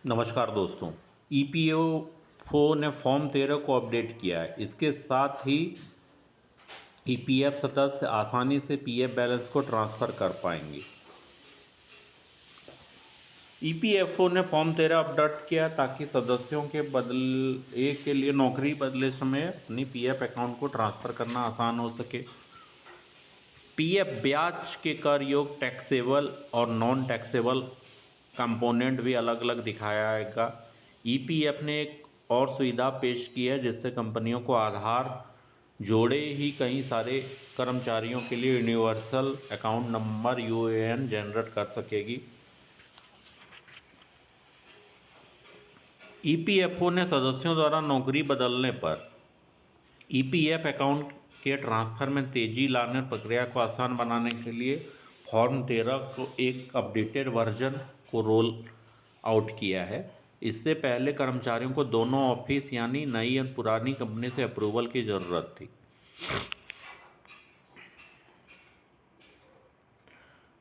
नमस्कार दोस्तों। ईपीएफओ ने फॉर्म 13 को अपडेट किया है। इसके साथ ही ईपीएफ सदस्य आसानी से पीएफ बैलेंस को ट्रांसफ़र कर पाएंगे। ईपीएफओ ने फॉर्म 13 अपडेट किया ताकि सदस्यों के बदले के लिए नौकरी बदले समय अपनी पीएफ अकाउंट को ट्रांसफ़र करना आसान हो सके। पीएफ ब्याज के कर योग टैक्सेबल और नॉन टैक्सेबल कंपोनेंट भी अलग अलग दिखाएगा। ईपीएफ ने एक और सुविधा पेश की है जिससे कंपनियों को आधार जोड़े ही कई सारे कर्मचारियों के लिए universal account number UAN generate कर सकेगी। ईपीएफओ ने सदस्यों द्वारा नौकरी बदलने पर ईपीएफ अकाउंट के ट्रांसफ़र में तेज़ी लाने प्रक्रिया को आसान बनाने के लिए फॉर्म 13 को एक अपडेटेड वर्जन को रोल आउट किया है। इससे पहले कर्मचारियों को दोनों ऑफिस यानी नई और पुरानी कंपनी से अप्रूवल की ज़रूरत थी।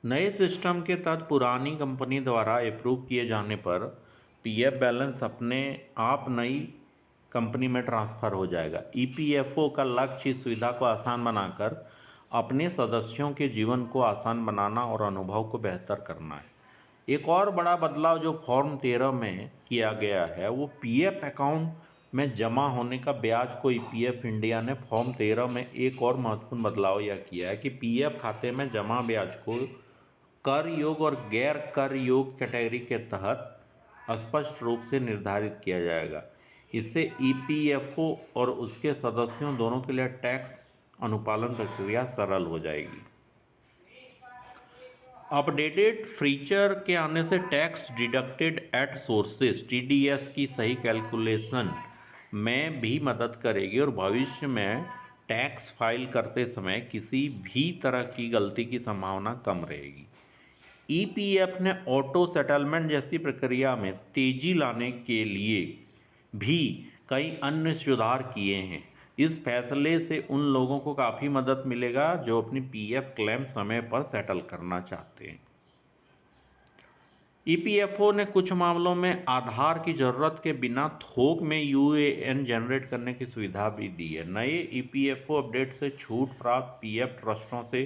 नए सिस्टम के तहत पुरानी कंपनी द्वारा अप्रूव किए जाने पर पीएफ बैलेंस अपने आप नई कंपनी में ट्रांसफ़र हो जाएगा। ईपीएफओ का लक्ष्य इस सुविधा को आसान बनाकर अपने सदस्यों के जीवन को आसान बनाना और अनुभव को बेहतर करना है। एक और बड़ा बदलाव जो फॉर्म 13 में किया गया है वो पीएफ अकाउंट में जमा होने का ब्याज को ईपीएफ इंडिया ने फॉर्म 13 में एक और महत्वपूर्ण बदलाव यह किया है कि पीएफ खाते में जमा ब्याज को कर योग और गैर कर योग कैटेगरी के तहत स्पष्ट रूप से निर्धारित किया जाएगा। इससे ईपीएफओ और उसके सदस्यों दोनों के लिए टैक्स अनुपालन प्रक्रिया सरल हो जाएगी। अपडेटेड फीचर के आने से tax deducted at sources TDS की सही कैलकुलेशन में भी मदद करेगी और भविष्य में टैक्स फाइल करते समय किसी भी तरह की गलती की संभावना कम रहेगी। ईपीएफ ने ऑटो सेटलमेंट जैसी प्रक्रिया में तेजी लाने के लिए भी कई अन्य सुधार किए हैं। इस फैसले से उन लोगों को काफ़ी मदद मिलेगा जो अपनी पीएफ क्लेम समय पर सेटल करना चाहते हैं। ईपीएफओ ने कुछ मामलों में आधार की ज़रूरत के बिना थोक में यूएएन जनरेट करने की सुविधा भी दी है। नए ईपीएफओ अपडेट से छूट प्राप्त पीएफ ट्रस्टों से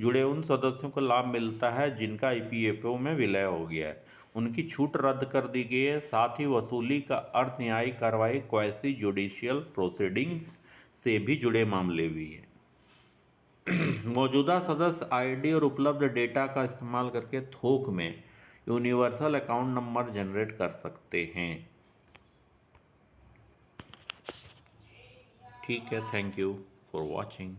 जुड़े उन सदस्यों को लाभ मिलता है जिनका ईपीएफओ में विलय हो गया है। उनकी छूट रद्द कर दी गई है। साथ ही वसूली का अर्थ न्यायिक कार्रवाई क्वासी जुडिशियल प्रोसीडिंग्स से भी जुड़े मामले भी हैं। मौजूदा सदस्य आईडी और उपलब्ध डेटा का इस्तेमाल करके थोक में यूनिवर्सल अकाउंट नंबर जनरेट कर सकते हैं। ठीक है, थैंक यू फॉर वॉचिंग।